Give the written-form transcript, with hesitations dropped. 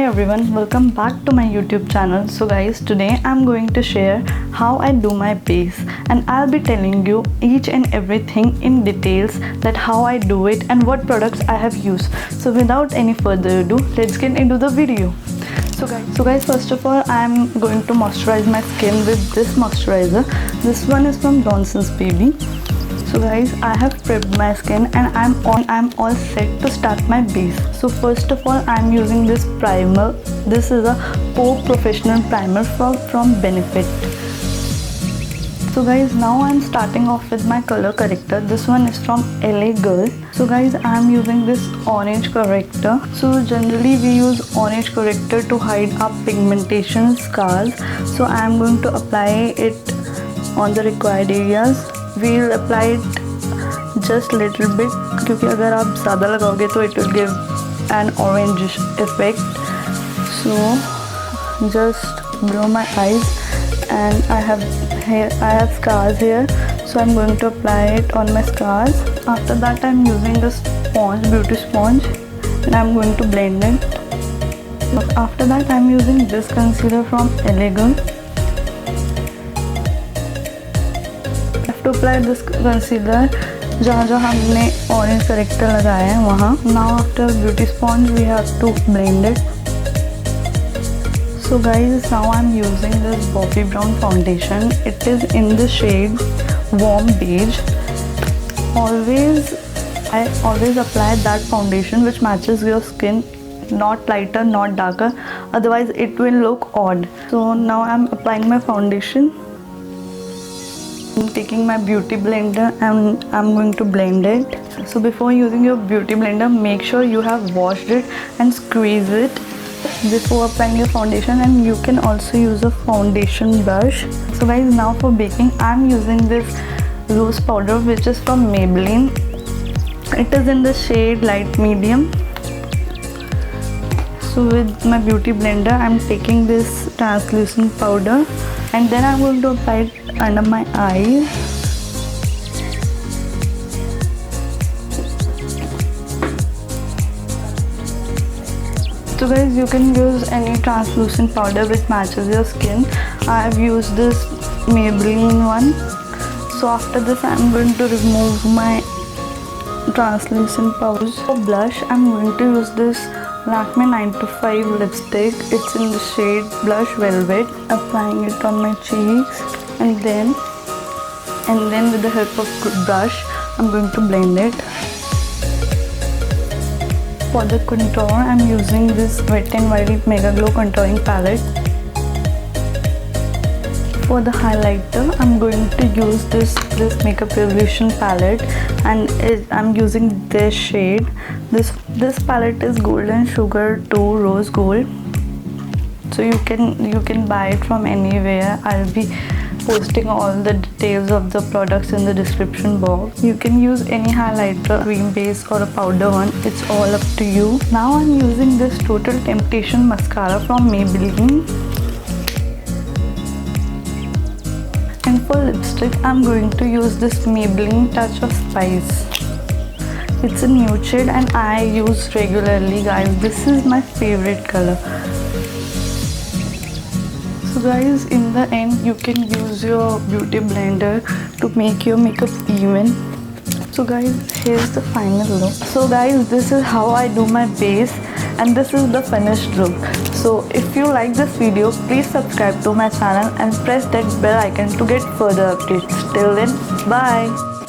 everyone, welcome back to my YouTube channel. So guys, today I'm going to share how I do my base, and I'll be telling you each and everything in details, that how I do it and what products I have used. So without any further ado, let's get into the video. So guys, first of all, I'm going to moisturize my skin with this moisturizer. This one is from Johnson's Baby. So guys, I have prepped my skin and I'm all set to start my base. So first of all, I'm using this primer. This is a Pore Professional Primer from Benefit. So guys, now I'm starting off with my color corrector. This one is from LA Girl. So guys, I'm using this orange corrector. So generally we use orange corrector to hide our pigmentation scars. So I'm going to apply it on the required areas. We'll apply it just little bit, क्योंकि अगर आप ज़्यादा लगाओगे तो it will give an orange effect. So just below my eyes, and I have scars here, so I'm going to apply it on my scars. After that, I'm using this beauty sponge, and I'm going to blend it. After that, I'm using this concealer from LA Girl. To apply this concealer जहाँ हमने orange corrector लगाया है वहाँ. Now after beauty sponge we have to blend it. So guys, now I'm using this Bobbi Brown foundation. It is in the shade Warm Beige. I always apply that foundation which matches your skin, not lighter, not darker, otherwise it will look odd. So now I'm applying my foundation. I'm taking my beauty blender and I'm going to blend it. So before using your beauty blender, make sure you have washed it and squeeze it before applying your foundation, and you can also use a foundation brush. So guys, now for baking, I'm using this loose powder which is from Maybelline. It is in the shade light medium. So with my beauty blender, I'm taking this translucent powder and then I'm going to apply it under my eyes. So guys, you can use any translucent powder which matches your skin. I have used this Maybelline one. So after this, I'm going to remove my translucent powder. For blush, I'm going to use this Lakme 9 to 5 lipstick. It's in the shade Blush Velvet. Applying it on my cheeks, and then with the help of good brush, I'm going to blend it. For the contour, I'm using this Wet n Wild Mega Glow contouring palette. For the highlighter, I'm going to use this Makeup Revolution palette, and I'm using this shade. This palette is Golden Sugar 2 Rose Gold. So you can buy it from anywhere. I'll be posting all the details of the products in the description box. You can use any highlighter, cream base or a powder one. It's all up to you. Now I'm using this Total Temptation mascara from Maybelline. And for lipstick, I'm going to use this Maybelline Touch of Spice. It's a nude shade and I use regularly, guys. This is my favorite color. So guys, in the end, you can use your beauty blender to make your makeup even. So guys, here's the final look. So guys, this is how I do my base, and this is the finished look. So if you like this video, please subscribe to my channel and press that bell icon to get further updates. Till then, bye.